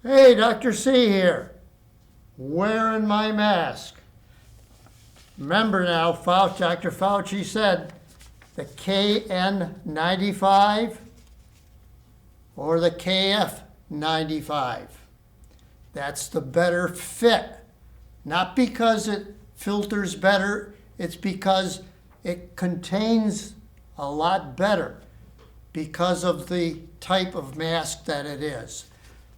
Hey, Dr. C here, wearing my mask. Remember now, Dr. Fauci said the KN95 or the KF95. That's the better fit. Not because it filters better, it's because it contains a lot better because of the type of mask that it is.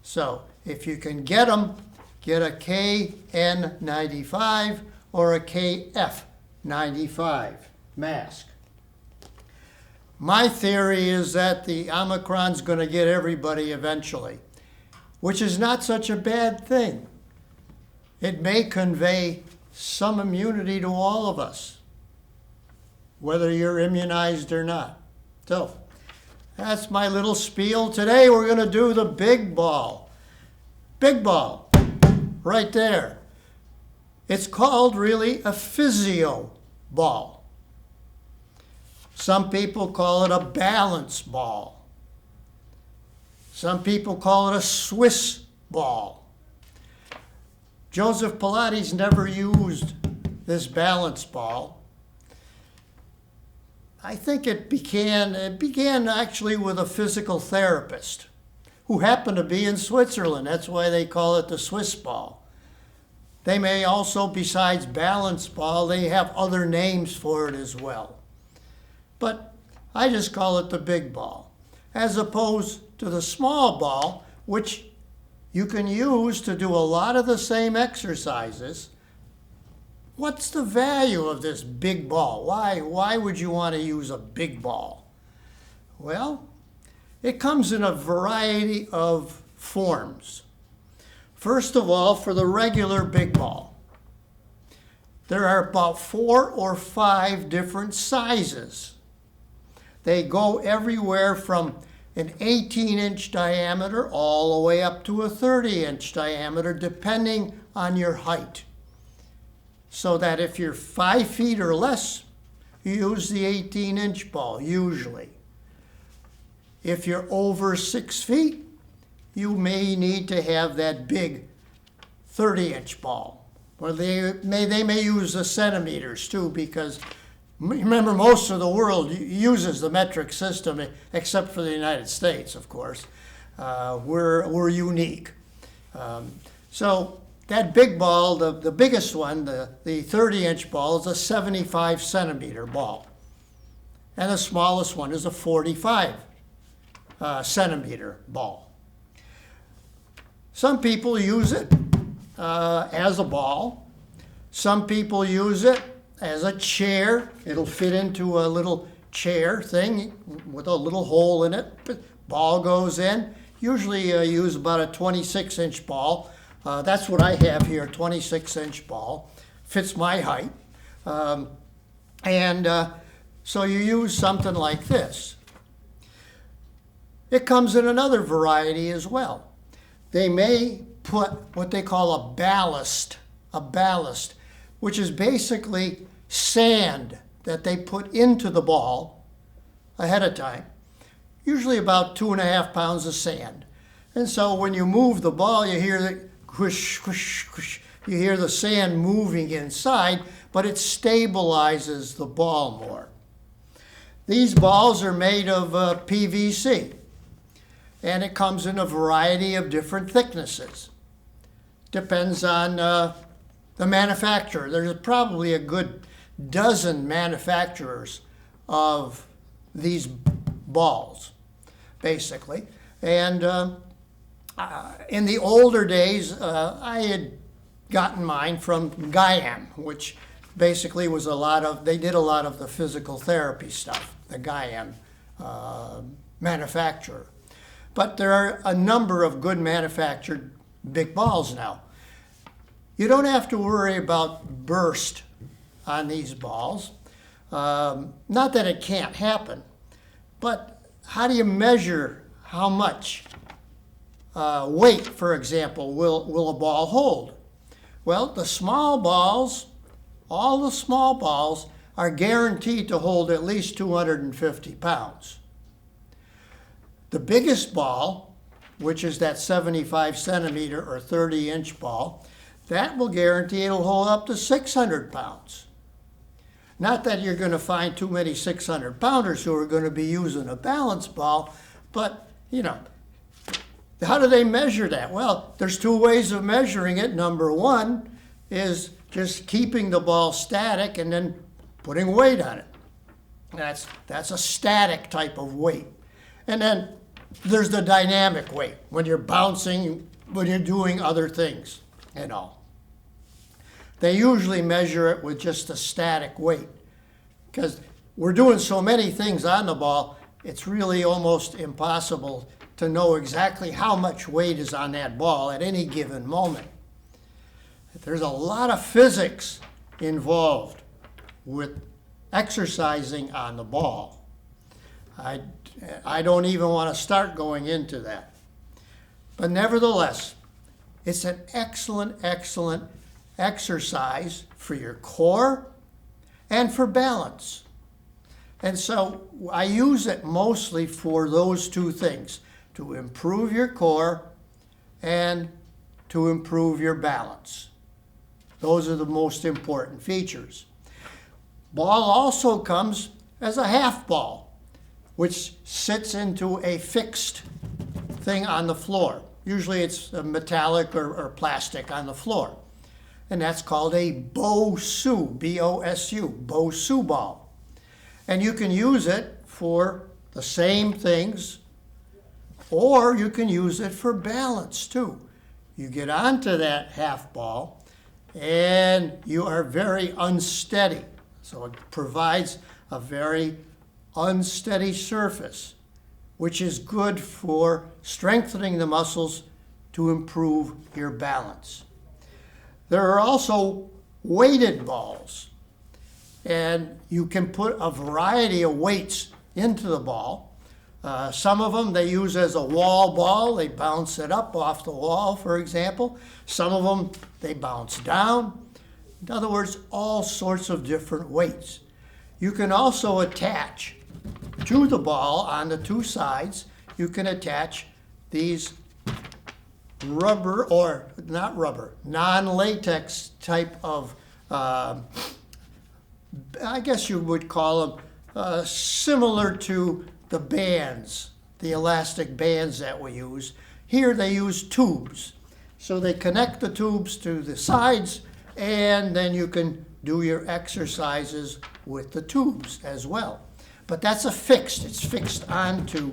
So if you can get them, get a KN95 or a KF95 mask. My theory is that the Omicron's going to get everybody eventually, which is not such a bad thing. It may convey some immunity to all of us, whether you're immunized or not. So that's my little spiel. Today we're going to do the big ball. Big ball, right there. It's called really a physio ball. Some people call it a balance ball. Some people call it a Swiss ball. Joseph Pilates never used this balance ball. I think it began actually with a physical therapist who happened to be in Switzerland. That's why they call it the Swiss ball. They may also, besides balance ball, they have other names for it as well. But I just call it the big ball, as opposed to the small ball, which you can use to do a lot of the same exercises. What's the value of this big ball? Why would you want to use a big ball? Well, it comes in a variety of forms. First of all, for the regular big ball, there are about 4 or 5 different sizes. They go everywhere from an 18-inch diameter all the way up to a 30-inch diameter, depending on your height. So that if you're 5 feet or less, you use the 18-inch ball, usually. If you're over 6 feet, you may need to have that big 30-inch ball. Or they may use the centimeters too, because remember, most of the world uses the metric system, except for the United States, of course. We're unique. So that big ball, the biggest one, the 30-inch ball, is a 75 centimeter ball. And the smallest one is a 45 centimeter ball. Some people use it as a ball. Some people use it as a chair. It'll fit into a little chair thing with a little hole in it. Ball goes in. Usually use about a 26-inch ball. That's what I have here, 26-inch ball. Fits my height. So you use something like this. It comes in another variety as well. They may put what they call a ballast, which is basically sand that they put into the ball ahead of time, usually about 2.5 pounds of sand. And so when you move the ball, you hear the whoosh, whoosh, whoosh. You hear the sand moving inside, but it stabilizes the ball more. These balls are made of PVC, and it comes in a variety of different thicknesses. Depends on the manufacturer. There's probably a good dozen manufacturers of these balls, basically. And in the older days, I had gotten mine from Guyam, which basically was they did a lot of the physical therapy stuff, the Guyam manufacturer. But there are a number of good manufactured big balls now. You don't have to worry about burst on these balls. Not that it can't happen, but how do you measure how much weight, for example, will a ball hold? Well, the small balls, all the small balls, are guaranteed to hold at least 250 pounds. The biggest ball which is that 75 centimeter or 30-inch ball, that will guarantee it'll hold up to 600 pounds. Not that you're going to find too many 600-pounders who are going to be using a balance ball, but, how do they measure that? Well, there's two ways of measuring it. Number one is just keeping the ball static and then putting weight on it. That's a static type of weight. And then there's the dynamic weight, when you're bouncing, when you're doing other things and all. They usually measure it with just a static weight, because we're doing so many things on the ball, it's really almost impossible to know exactly how much weight is on that ball at any given moment. There's a lot of physics involved with exercising on the ball. I don't even want to start going into that. But nevertheless, it's an excellent, excellent exercise for your core and for balance. And so I use it mostly for those two things, to improve your core and to improve your balance. Those are the most important features. Ball also comes as a half ball, which sits into a fixed thing on the floor. Usually it's metallic or plastic on the floor. And that's called a Bosu, B-O-S-U, Bosu ball. And you can use it for the same things, or you can use it for balance too. You get onto that half ball and you are very unsteady. So it provides a very unsteady surface, which is good for strengthening the muscles to improve your balance. There are also weighted balls, and you can put a variety of weights into the ball. Some of them they use as a wall ball. They bounce it up off the wall, for example. Some of them they bounce down. In other words, all sorts of different weights. You can also attach to the ball on the two sides, you can attach these rubber, or not rubber, non-latex type of, I guess you would call them similar to the bands, the elastic bands that we use. Here they use tubes. So they connect the tubes to the sides, and then you can do your exercises with the tubes as well. But that's it's fixed onto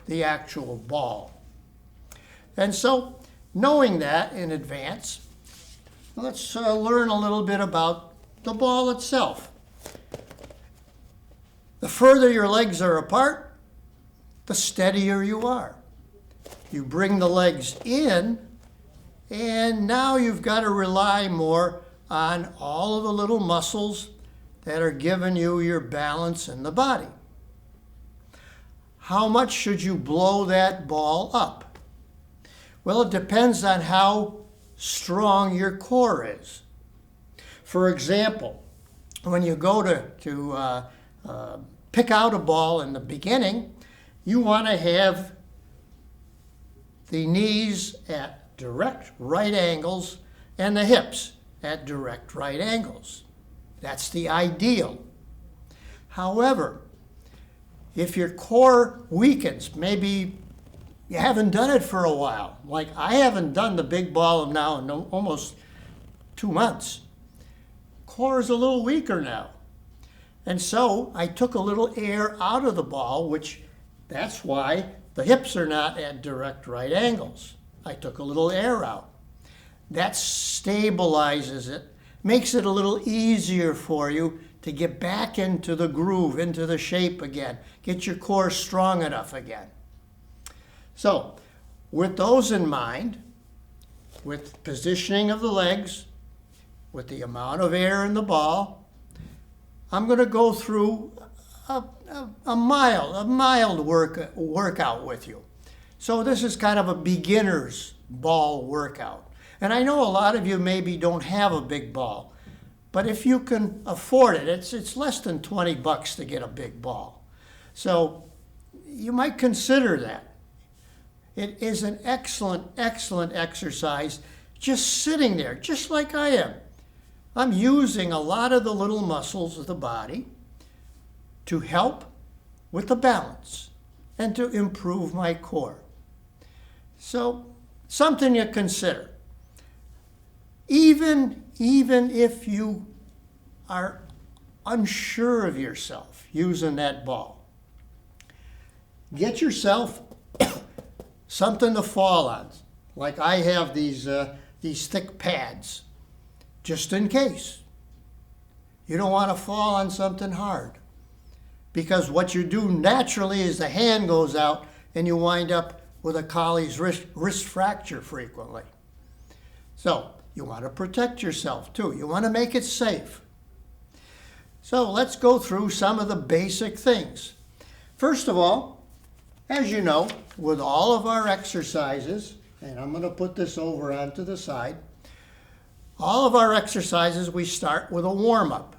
the actual ball. And so, knowing that in advance, let's learn a little bit about the ball itself. The further your legs are apart, the steadier you are. You bring the legs in, and now you've got to rely more on all of the little muscles that are giving you your balance in the body. How much should you blow that ball up? Well, it depends on how strong your core is. For example, when you go to pick out a ball in the beginning, you want to have the knees at direct right angles and the hips at direct right angles. That's the ideal. However, if your core weakens, maybe you haven't done it for a while, like I haven't done the big ball now in almost 2 months. Core is a little weaker now. And so I took a little air out of the ball, which that's why the hips are not at direct right angles. I took a little air out. That stabilizes it, makes it a little easier for you to get back into the groove, into the shape again. Get your core strong enough again. So, with those in mind, with positioning of the legs, with the amount of air in the ball, I'm going to go through a mild workout with you. So this is kind of a beginner's ball workout. And I know a lot of you maybe don't have a big ball, but if you can afford it, it's less than $20 to get a big ball. So you might consider that. It is an excellent, excellent exercise just sitting there, just like I am. I'm using a lot of the little muscles of the body to help with the balance and to improve my core. So, something to consider. Even if you are unsure of yourself using that ball, get yourself something to fall on. Like I have these thick pads, just in case. You don't want to fall on something hard. Because what you do naturally is the hand goes out and you wind up with a collie's wrist fracture frequently. So you want to protect yourself too. You want to make it safe. So let's go through some of the basic things. First of all, as you know, with all of our exercises, and I'm going to put this over onto the side, all of our exercises we start with a warm-up.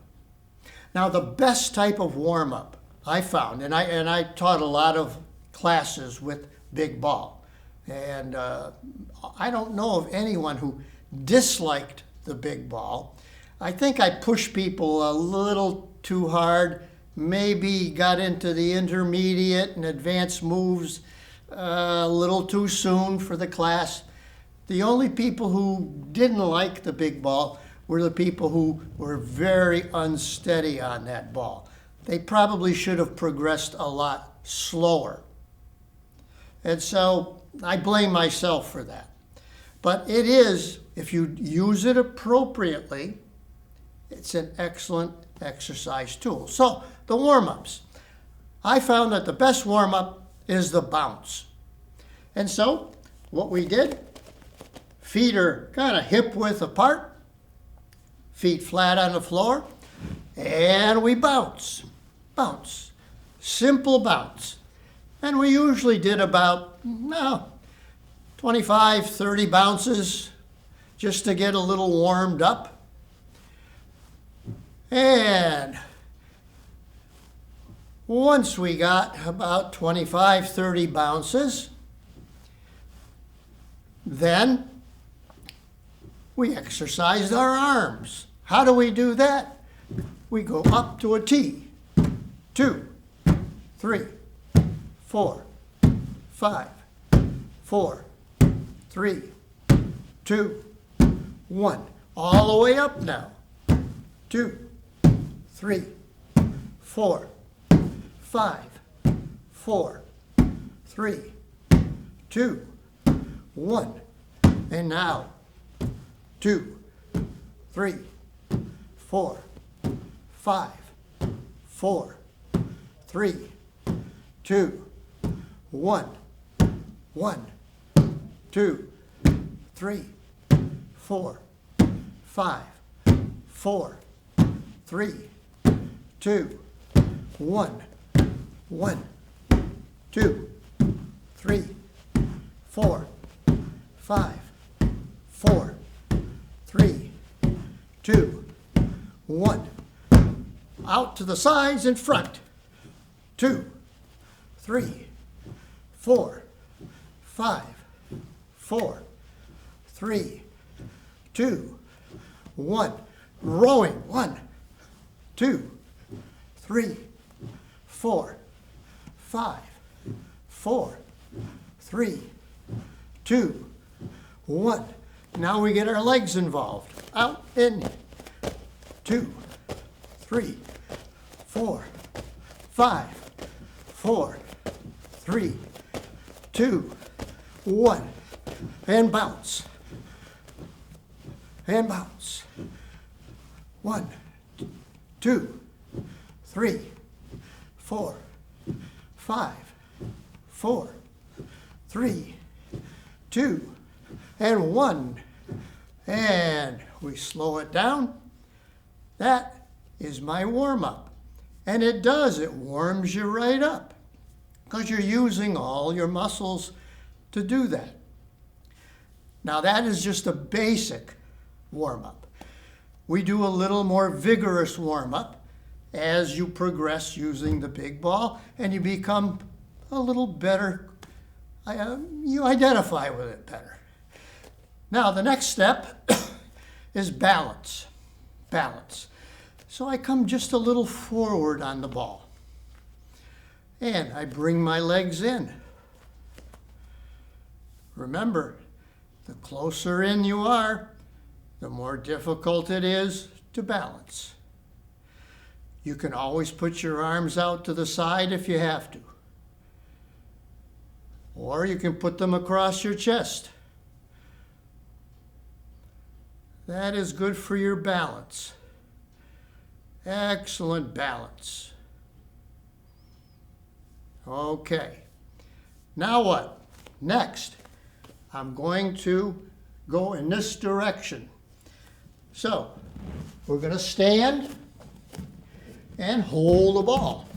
Now the best type of warm-up I found, and I taught a lot of classes with big ball, and I don't know of anyone who disliked the big ball. I think I pushed people a little too hard, maybe got into the intermediate and advanced moves a little too soon for the class. The only people who didn't like the big ball were the people who were very unsteady on that ball. They probably should have progressed a lot slower. And so I blame myself for that. But it is, if you use it appropriately, it's an excellent exercise tool. So the warm-ups. I found that the best warm-up is the bounce. And so what we did, feet are kind of hip width apart, feet flat on the floor, and we bounce. Bounce. Simple bounce. And we usually did about 25, 30 bounces just to get a little warmed up. And once we got about 25, 30 bounces, then we exercised our arms. How do we do that? We go up to a T. 2, 3, 4, 5, 4, 3, 2, 1. All the way up now. 2, 3, 4, 5, 4, 3, 2, 1. And now 2, 3, 4, 5, 4, 3, 2, 1. 1, 2, 3, 4, 5, 4, 3, 2, 1. 1, 2, 3, 4, 5, 4, 3, 2, 1. Out to the sides and front. 2, 3, 4, 5, 4, 3, 2, 1. Rowing. 1, 2, 3, 4, 5, 4, 3, 2, 1. Now we get our legs involved. Out, in. 2, 3, 4, 5, 4, 3, 2, 1. And bounce. And bounce. 1, 2, 3, 4, 5, 4, 3, 2, and 1. And we slow it down. That is my warm-up. And it warms you right up because you're using all your muscles to do that. Now that is just a basic warm-up. We do a little more vigorous warm-up as you progress using the big ball and you become a little better you identify with it better. Now, the next step is balance. Balance. So I come just a little forward on the ball. And I bring my legs in. Remember, the closer in you are, the more difficult it is to balance. You can always put your arms out to the side if you have to. Or you can put them across your chest. That is good for your balance. Excellent balance. Okay. Now what? Next, I'm going to go in this direction. So, we're going to stand and hold the ball.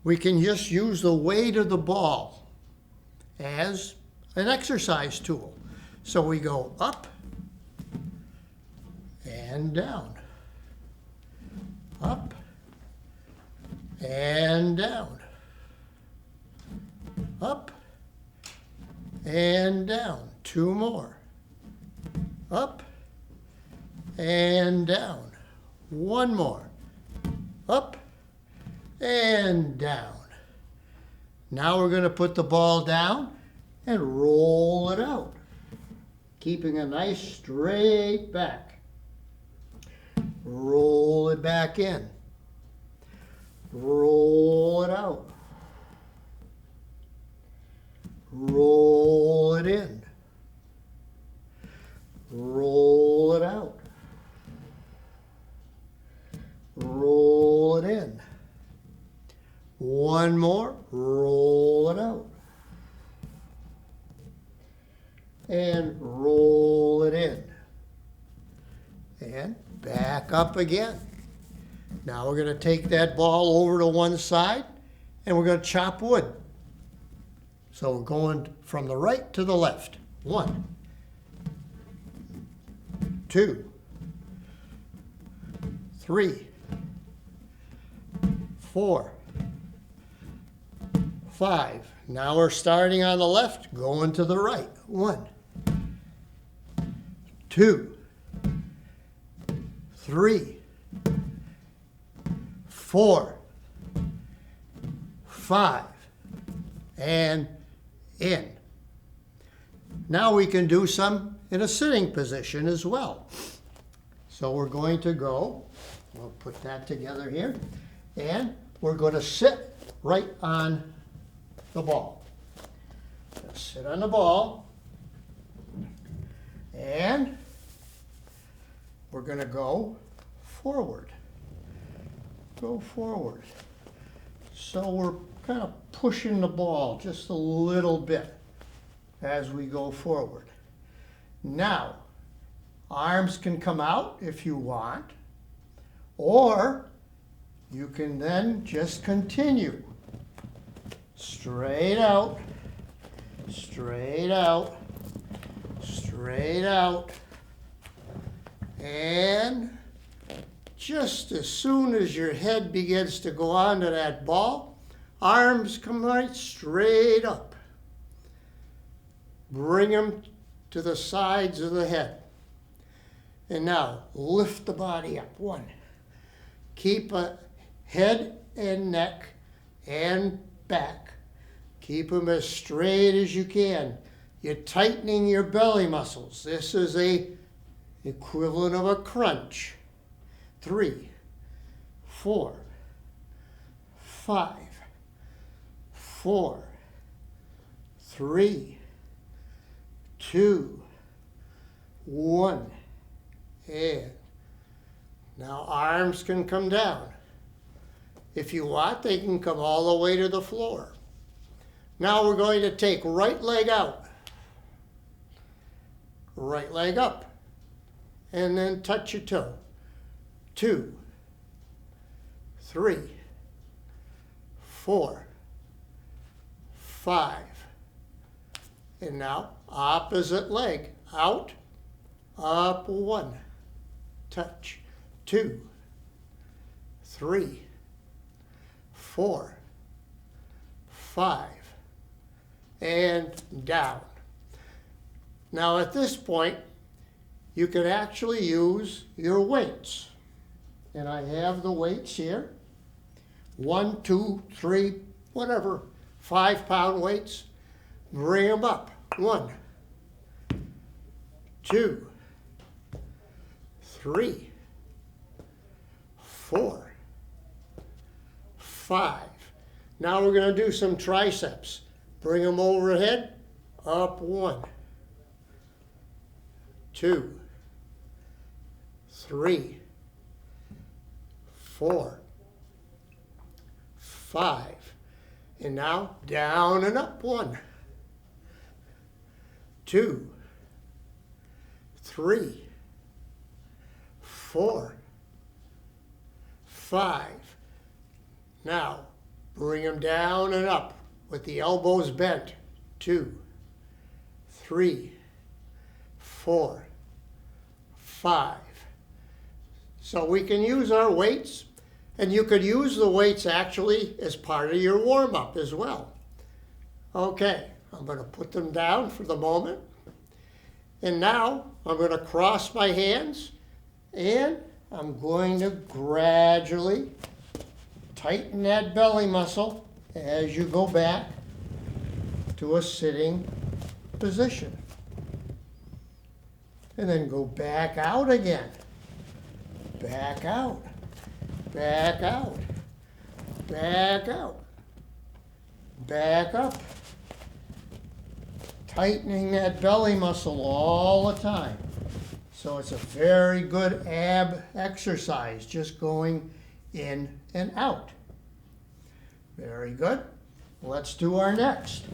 We can just use the weight of the ball as an exercise tool. So we go up and down, up and down, up and down. Two more. Up and down. One more. Up and down. Now we're going to put the ball down and roll it out, keeping a nice straight back. Roll it back in. Roll it out. Roll it in. Roll it out. Roll it in. One more, roll it out. And roll it in. And back up again. Now we're going to take that ball over to one side and we're going to chop wood. So we're going from the right to the left. 1, 2, 3, 4, 5. Now we're starting on the left, going to the right. 1, 2, 3, 4, 5, and in. Now we can do some in a sitting position as well. So we're going to go, we'll put that together here, and we're going to sit right on the ball. Just sit on the ball, and we're going to go forward. Go forward. So we're kind of pushing the ball just a little bit as we go forward. Now, arms can come out if you want, or you can then just continue. Straight out, straight out, straight out, and just as soon as your head begins to go onto that ball, arms come right straight up. Bring them to the sides of the head. And now lift the body up. 1. Keep a head and neck and back. Keep them as straight as you can. You're tightening your belly muscles. This is a equivalent of a crunch. 3, 4, 5, 4, 3, 2, 1, and now arms can come down. If you want, they can come all the way to the floor. Now we're going to take right leg out, right leg up, and then touch your toe. 2, 3, 4, 5. And now opposite leg, out, up 1, touch, 2, 3, 4, 5, and down. Now at this point, you can actually use your weights. And I have the weights here. 1, 2, 3, whatever, 5-pound weights. Bring them up. 1, 2, 3, 4, 5. Now we're going to do some triceps. Bring them overhead. Up. 1, 2, 3, 4, 5. And now down and up. 1, 2, 3, 4, 5. Now bring them down and up with the elbows bent. 2, 3, 4, 5. So we can use our weights, and you could use the weights actually as part of your warm-up as well. Okay, I'm going to put them down for the moment. And now I'm going to cross my hands, and I'm going to gradually tighten that belly muscle as you go back to a sitting position. And then go back out again. Back out. Back out. Back out. Back up. Tightening that belly muscle all the time. So it's a very good ab exercise, just going in and out. Very good. Let's do our next.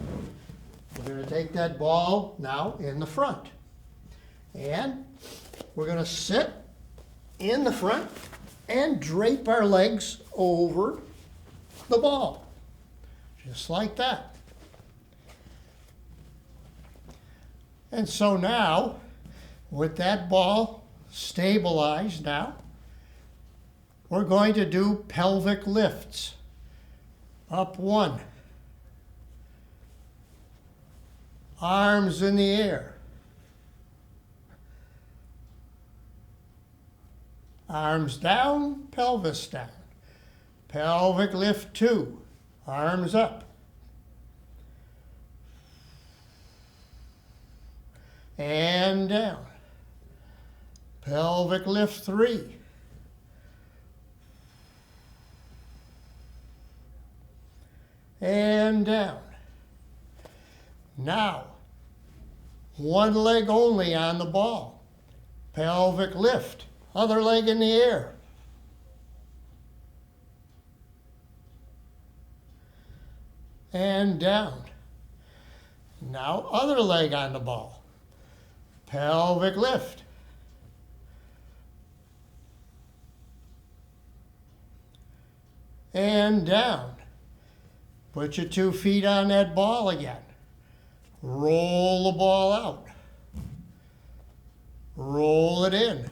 We're going to take that ball now in the front. And we're going to sit in the front and drape our legs over the ball. Just like that. And so now, with that ball stabilized now, we're going to do pelvic lifts. Up. 1. Arms in the air. Arms down, pelvis down. Pelvic lift 2. Arms up. And down. Pelvic lift 3. And down. Now, one leg only on the ball. Pelvic lift. Other leg in the air. And down. Now, other leg on the ball. Pelvic lift. And down. Put your 2 feet on that ball again. Roll the ball out. Roll it in.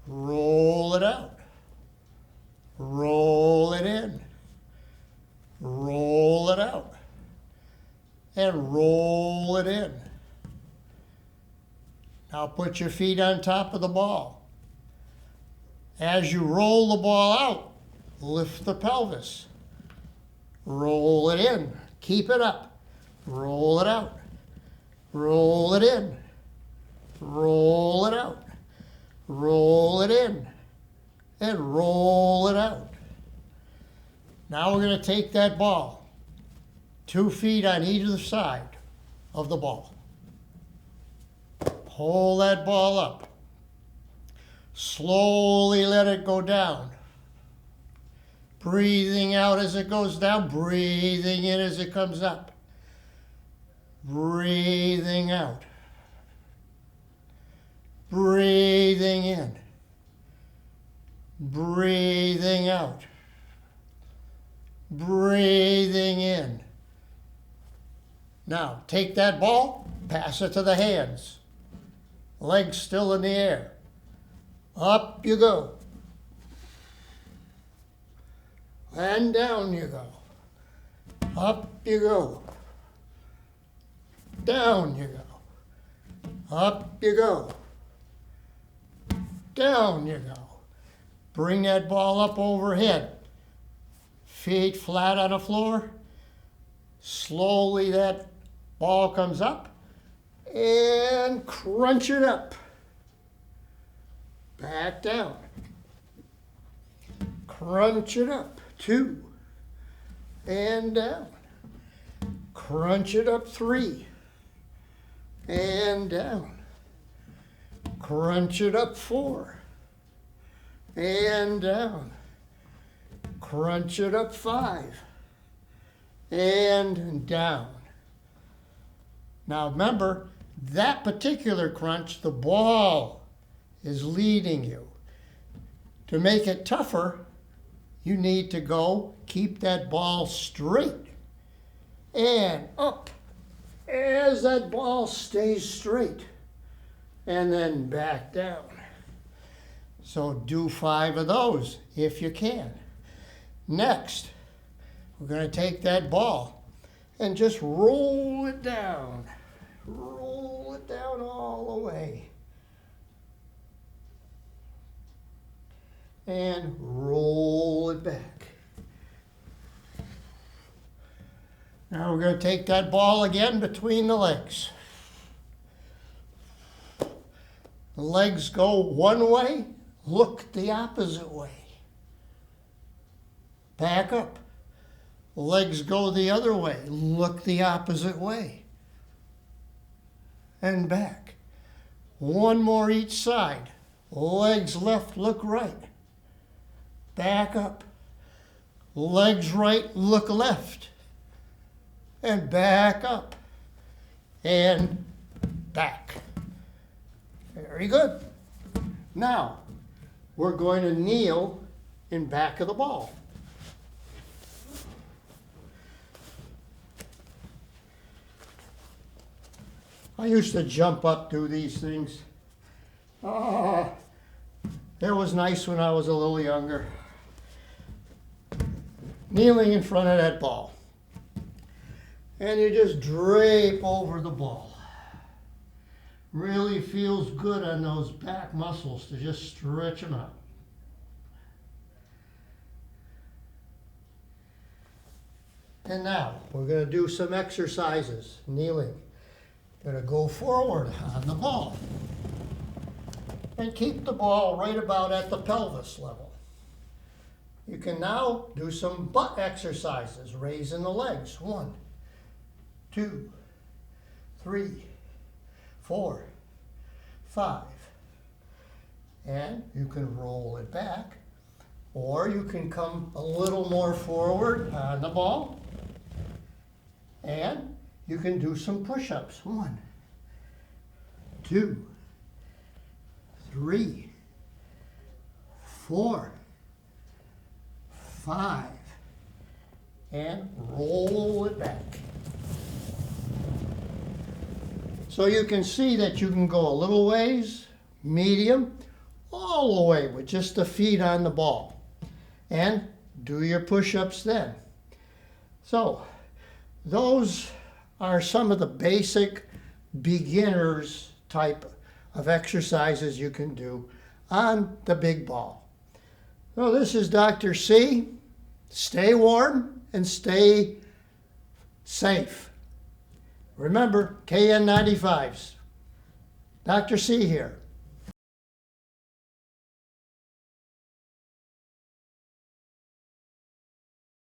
Roll it out. Roll it in. Roll it out. And roll it in. Now put your feet on top of the ball. As you roll the ball out, lift the pelvis. Roll it in. Keep it up. Roll it out. Roll it in. Roll it out. Roll it in. And roll it out. Now we're going to take that ball. 2 feet on either side of the ball. Hold that ball up. Slowly let it go down. Breathing out as it goes down, breathing in as it comes up. Breathing out. Breathing in. Breathing out. Breathing in. Now, take that ball, pass it to the hands. Legs still in the air. Up you go. And down you go. Up you go. Down you go. Up you go. Down you go. Bring that ball up overhead. Feet flat on the floor. Slowly that ball comes up and crunch it up. Back down. Crunch it up. 2. And down. Crunch it up. 3. And down. Crunch it up. 4. And down. Crunch it up. 5. And down. Now remember, that particular crunch, the ball is leading you. To make it tougher, you need to go keep that ball straight and up as that ball stays straight, and then back down. So do 5 of those if you can. Next, we're going to take that ball and just roll it down. Roll it down all the way. And roll it back. Now we're going to take that ball again between the legs. The legs go one way, look the opposite way. Back up. Legs go the other way, look the opposite way. And back. One more each side. Legs left, look right. Back up. Legs right, look left. And back up. And back. Very good. Now, we're going to kneel in back of the ball. I used to jump up, do these things. It was nice when I was a little younger. Kneeling in front of that ball. And you just drape over the ball. Really feels good on those back muscles to just stretch them out. And now we're going to do some exercises, kneeling. Going to go forward on the ball. And keep the ball right about at the pelvis level. You can now do some butt exercises, raising the legs. 1, 2, 3, 4, 5. And you can roll it back, or you can come a little more forward on the ball, and you can do some push-ups. 1, 2, 3, 4, 5, and roll it back. So you can see that you can go a little ways, medium, all the way with just the feet on the ball. And do your push-ups then. So those are some of the basic beginners type of exercises you can do on the big ball. So this is Dr. C. Stay warm and stay safe. Remember, KN95s. Dr. C here.